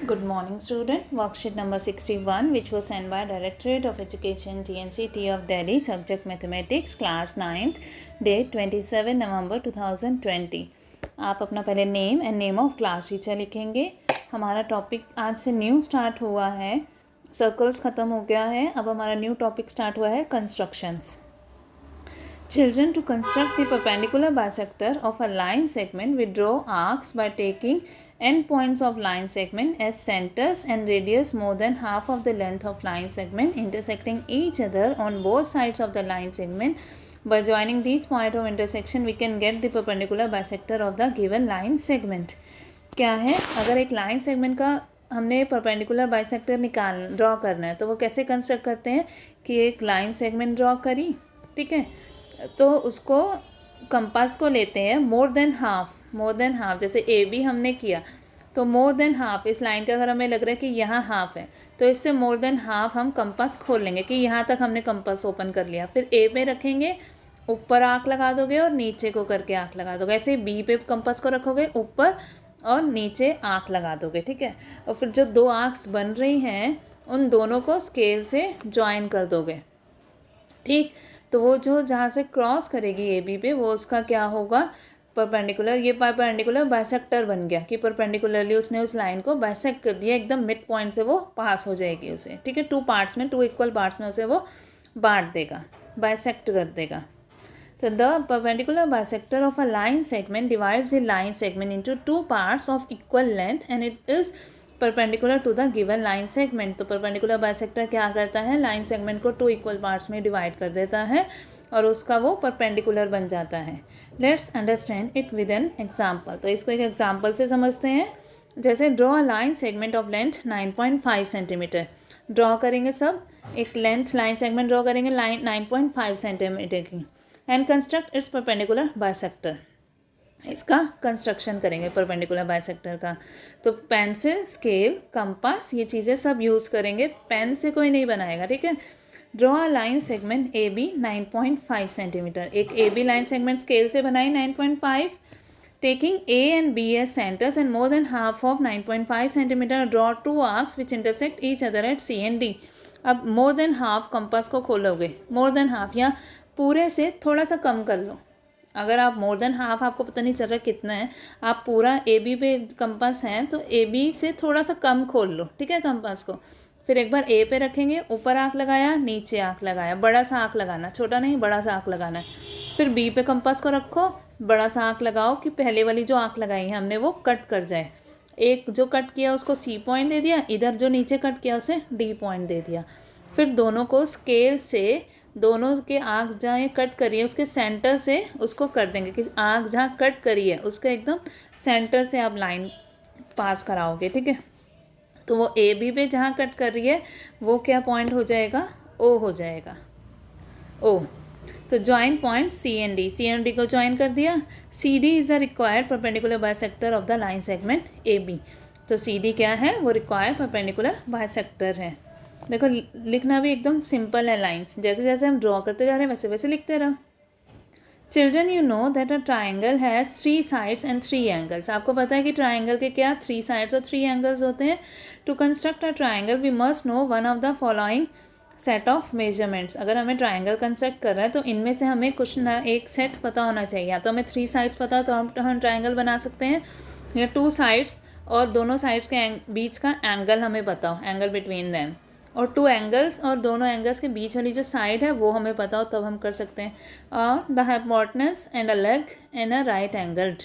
Good morning, student. Worksheet number 61, which was sent by Directorate of Education TNCT of Delhi, subject Mathematics, class 9th, date 27 November 2020. आप अपना पहले name and name of class teacher लिखेंगे. हमारा topic आज से new start हुआ है. Circles ख़त्म हो गया है. अब हमारा न्यू टॉपिक स्टार्ट हुआ है constructions. Children, to construct the perpendicular bisector of a line segment, we draw arcs by taking endpoints of line segment as centers and radius more than half of the length of line segment intersecting each other on both sides of the line segment. By joining these points of intersection, we can get the perpendicular bisector of the given line segment. क्या है, अगर एक line segment का हमने perpendicular bisector draw करना है तो वो कैसे कंस्ट्रक्ट करते हैं कि एक लाइन सेगमेंट ड्रॉ करी, ठीक है, तो उसको कंपास को लेते हैं मोर देन हाफ जैसे ए बी हमने किया तो मोर देन हाफ इस लाइन का अगर हमें लग रहा है कि यहाँ हाफ है तो इससे मोर देन हाफ हम कंपास खोल लेंगे कि यहाँ तक हमने कंपास ओपन कर लिया. फिर ए पे रखेंगे, ऊपर आँख लगा दोगे और नीचे को करके आँख लगा दोगे. ऐसे बी पे कंपास को रखोगे, ऊपर और नीचे आँख लगा दोगे, ठीक है. और फिर जो दो आँख्स बन रही हैं उन दोनों को स्केल से ज्वाइन कर दोगे, ठीक. तो वो जो जहाँ से क्रॉस करेगी ए बी पे वो उसका क्या होगा, परपेंडिकुलर. ये परपेंडिकुलर बाइसेक्टर बन गया कि परपेंडिकुलरली उसने उस लाइन को बाइसेक्ट कर दिया, एकदम मिड पॉइंट से वो पास हो जाएगी उसे, ठीक है. टू इक्वल पार्ट्स में उसे वो बांट देगा, बाइसेक्ट कर देगा. तो the perpendicular bisector of a line segment divides the line segment into two parts of equal length and it is perpendicular to the given line segment. तो परपेंडिकुलर बाइसेक्टर क्या करता है, लाइन सेगमेंट को two equal parts में divide कर देता है और उसका वो परपेंडिकुलर बन जाता है. Let's understand it with an example. तो इसको एक एग्जाम्पल से समझते हैं. जैसे draw a line segment of length 9.5 centimetre. Draw करेंगे सब, एक लेंथ लाइन सेगमेंट ड्रॉ करेंगे 9.5 सेंटीमीटर की and construct it's perpendicular bisector. इसका कंस्ट्रक्शन करेंगे परपेंडिकुलर बाइसेक्टर का. तो पेंसिल, स्केल, कंपास ये चीज़ें सब यूज़ करेंगे, पेन से कोई नहीं बनाएगा, ठीक है. Draw a line segment A B 9.5 centimetre. एक A B line segment scale से बनाई 9.5, taking A and B as centres and more than half of 9.5 centimetre draw two arcs which intersect each other at C and D. अब more than half compass को खोलोगे, मोर than half या पूरे से थोड़ा सा कम कर लो. अगर आप मोर देन हाफ आपको पता नहीं चल रहा कितना है, आप पूरा ए बी पे कंपास है तो ए बी से थोड़ा सा कम खोल लो, ठीक है, कंपास को. फिर एक बार ए पे रखेंगे, ऊपर आँख लगाया, नीचे आँख लगाया, बड़ा सा आँख लगाना, छोटा नहीं, बड़ा सा आँख लगाना है. फिर बी पे कंपास को रखो, बड़ा सा आँख लगाओ कि पहले वाली जो आँख लगाई है हमने वो कट कर जाए. एक जो कट किया उसको सी पॉइंट दे दिया, इधर जो नीचे कट किया उसे डी पॉइंट दे दिया. फिर दोनों को स्केल से दोनों के आँख जहाँ कट करी है उसके सेंटर से उसको कर देंगे कि आँख जहाँ कट करी है उसका एकदम सेंटर से आप लाइन पास कराओगे, ठीक है. तो वो ए बी पे जहाँ कट कर रही है वो क्या पॉइंट हो जाएगा, ओ हो जाएगा, ओ. तो join point C and D को ज्वाइन कर दिया. C D is a required perpendicular bisector of the line segment A B. तो सी डी क्या है, वो रिक्वायर्ड परपेंडिकुलर बाइसेक्टर है. देखो लिखना भी एकदम सिंपल है, लाइंस जैसे जैसे हम ड्रॉ करते जा रहे हैं वैसे वैसे लिखते रहो. Children, you know that a triangle has 3 sides and 3 angles. आपको पता है कि ट्राइंगल के क्या 3 साइड्स और 3 एंगल्स होते हैं. To construct a triangle we must know one of the following set of measurements. अगर हमें ट्राइंगल कंस्ट्रक्ट कर रहा है तो इनमें से हमें कुछ ना एक सेट पता होना चाहिए. या तो हमें 3 साइड्स पता हो तो हम ट्राइंगल बना सकते हैं, या 2 साइड्स और दोनों साइड्स के बीच का एंगल हमें पता हो, एंगल बिटवीन दैम, और 2 एंगल्स और दोनों एंगल्स के बीच वाली जो साइड है वो हमें पता हो तब हम कर सकते हैं. और the hypotenuse and a leg in a right angled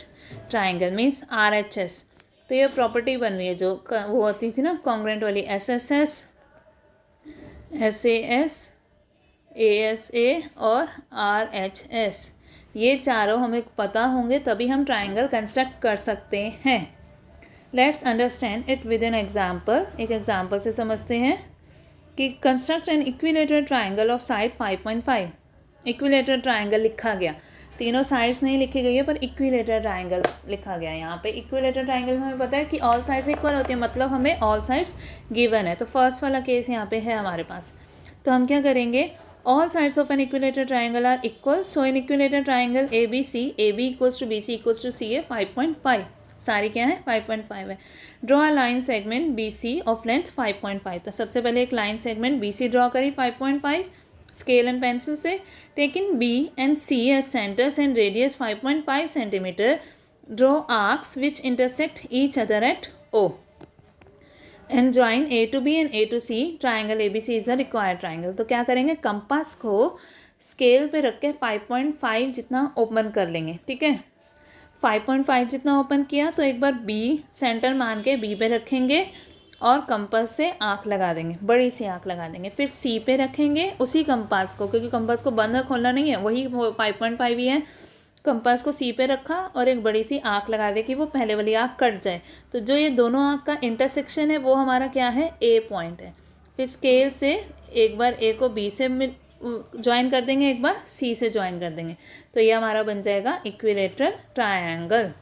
triangle means RHS. तो ये प्रॉपर्टी बन रही है जो वो होती थी ना कॉन्ग्रुएंट वाली, SSS, SAS, ASA और RHS. ये चारों हमें पता होंगे तभी हम ट्राइंगल कंस्ट्रक्ट कर सकते हैं. Let's understand it with an example. एक एग्जाम्पल से समझते हैं कि construct an equilateral triangle of side 5.5. Equilateral triangle लिखा गया, तीनों साइड्स नहीं लिखी गई है पर इक्विलेटरल ट्राइंगल लिखा गया. यहाँ पे इक्विलेटरल ट्राइंगल में हमें पता है कि ऑल साइड्स इक्वल होती है, मतलब हमें ऑल साइड्स गिवन है. तो फर्स्ट वाला केस यहाँ पे है हमारे पास. तो हम क्या करेंगे, all sides of an equilateral triangle are equal. So in equilateral triangle ABC, AB equals to BC equals to CA 5.5. सारी क्या है 5.5 है। Draw a line segment B C of length 5.5। तो सबसे पहले एक line segment B C draw करी 5.5 scale and pencil से। Taking B and C as centres and radius 5.5 centimetre, draw arcs which intersect each other eight O and join A to B and A to C. Triangle A B C is a required triangle. तो क्या करेंगे, compass को scale पे रख के 5.5 जितना open कर लेंगे। ठीक है, 5.5 जितना ओपन किया तो एक बार बी सेंटर मान के बी पे रखेंगे और कंपास से आँख लगा देंगे, बड़ी सी आँख लगा देंगे। फिर सी पे रखेंगे उसी कंपास को, क्योंकि कंपास को बंद खोलना नहीं है, वही 5.5 ही है। कंपास को सी पे रखा और एक बड़ी सी आँख लगा दी कि वो पहले वाली आँख कट जाए। तो जो ये दोनों आँख का इंटरसेक्शन है वो हमारा क्या है, ए पॉइंट है। फिर स्केल से एक बार ए को बी से ज्वाइन कर देंगे, एक बार सी से ज्वाइन कर देंगे। तो ये हमारा बन जाएगा इक्विलेटरल ट्रायंगल।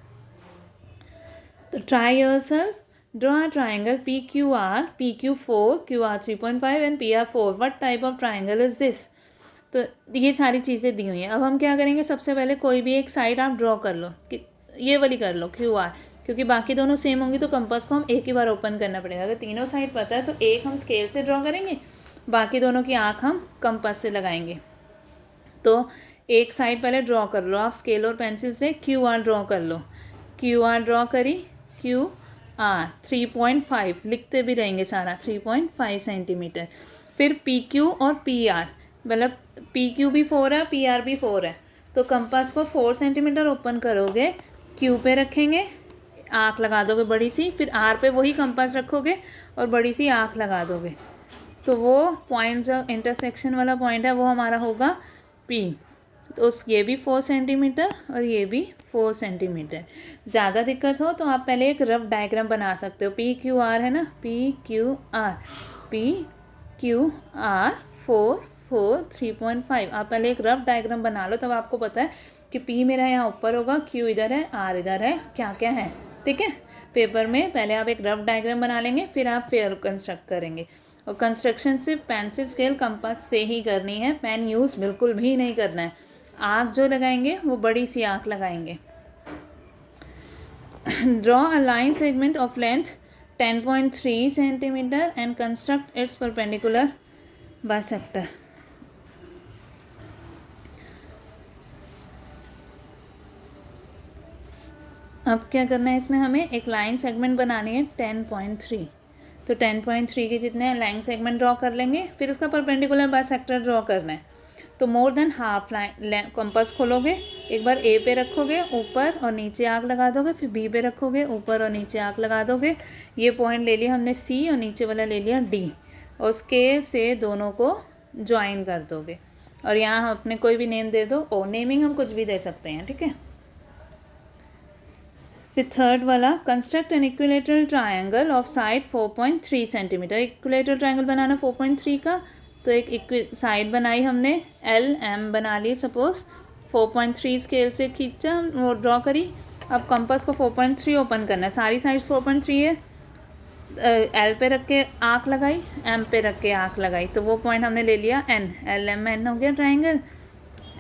तो try yourself, draw a triangle P Q R 4, Q R 3.5 and P R 4। What type of triangle is this. तो ये सारी चीज़ें दी हुई हैं। अब हम क्या करेंगे, सबसे पहले कोई भी एक साइड आप ड्रॉ कर लो, कि ये वाली कर लो क्यू आर, क्योंकि बाकी दोनों सेम होंगी तो कंपास को हम एक ही बार ओपन करना पड़ेगा। अगर तीनों साइड पता है तो एक हम स्केल से ड्रॉ करेंगे, बाकी दोनों की आँख हम कंपास से लगाएंगे। तो एक साइड पहले ड्रॉ कर लो आप स्केल और पेंसिल से, क्यू आर ड्रॉ कर लो। क्यू आर ड्रॉ करी, क्यू आर 3.5 लिखते भी रहेंगे सारा, 3.5 सेंटीमीटर। फिर पी क्यू और पी आर, मतलब पी क्यू भी 4 है, पी आर भी 4 है, तो कंपास को 4 सेंटीमीटर ओपन करोगे, क्यू पे रखेंगे, आँख लगा दोगे बड़ी सी, फिर आर पे वही कंपास रखोगे और बड़ी सी आँख लगा दोगे। तो वो पॉइंट जो इंटरसेक्शन वाला पॉइंट है वो हमारा होगा पी। तो उस ये भी 4 सेंटीमीटर और ये भी 4 सेंटीमीटर। ज़्यादा दिक्कत हो तो आप पहले एक रफ डायग्राम बना सकते हो। पी क्यू आर है ना, पी क्यू आर 4 4 3.5। आप पहले एक रफ डायग्राम बना लो, तब आपको पता है कि पी मेरा यहाँ ऊपर होगा, क्यू इधर है, आर इधर है, क्या क्या है। ठीक है, पेपर में पहले आप एक रफ डायग्राम बना लेंगे, फिर आप फेयर कंस्ट्रक्ट करेंगे। और कंस्ट्रक्शन सिर्फ पेंसिल स्केल कंपास से ही करनी है, पेन यूज़ बिल्कुल भी नहीं करना है। आँख जो लगाएंगे वो बड़ी सी आँख लगाएंगे। Draw a line segment of length 10.3 centimetre and construct it's perpendicular bisector. अब क्या करना है, इसमें हमें एक लाइन सेगमेंट बनानी है 10.3। तो 10.3 के जितने लाइन सेगमेंट ड्रॉ कर लेंगे, फिर उसका परपेंडिकुलर बाइसेक्टर ड्रॉ करना है। तो more than half line compass खोलोगे, एक बार ए पे रखोगे, ऊपर और नीचे आँख लगा दोगे, फिर बी पे रखोगे, ऊपर और नीचे आँख लगा दोगे। ये पॉइंट ले लिया हमने सी और नीचे वाला ले लिया डी, और स्केल से दोनों को ज्वाइन कर दोगे। और यहाँ हम अपने कोई भी नेम दे दो, ओ नेमिंग हम कुछ भी दे सकते हैं। ठीक है, फिर थर्ड वाला, construct an equilateral triangle of side 4.3 centimetre. Equilateral triangle बनाना 4.3 का, तो एक साइड बनाई हमने, एल एम बना ली सपोज, 4.3 स्केल से खींचा वो ड्रॉ करी। अब कंपास को 4.3 ओपन करना है, सारी साइड्स 4.3 है। एल पे रख के आँख लगाई, एम पे रख के आँख लगाई, तो वो पॉइंट हमने ले लिया एन, एल एम एन हो गया ट्रायंगल।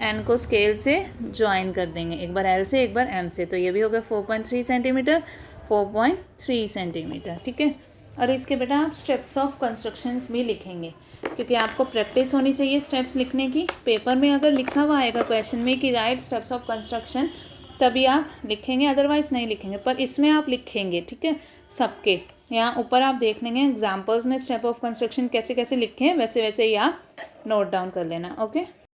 एन को स्केल से ज्वाइन कर देंगे, एक बार एल से एक बार एम से, तो ये भी हो गया 4.3 सेंटीमीटर, 4.3 सेंटीमीटर। ठीक है, और इसके बेटा आप स्टेप्स ऑफ कंस्ट्रक्शंस भी लिखेंगे, क्योंकि आपको प्रैक्टिस होनी चाहिए स्टेप्स लिखने की। पेपर में अगर लिखा हुआ आएगा क्वेश्चन में कि राइट स्टेप्स ऑफ कंस्ट्रक्शन, तभी आप लिखेंगे, अदरवाइज़ नहीं लिखेंगे। पर इसमें आप लिखेंगे, ठीक है, सबके यहाँ ऊपर आप देख लेंगे एग्जाम्पल्स में स्टेप ऑफ कंस्ट्रक्शन कैसे कैसे लिखे हैं, वैसे वैसे ही आप नोट डाउन कर लेना। ओके।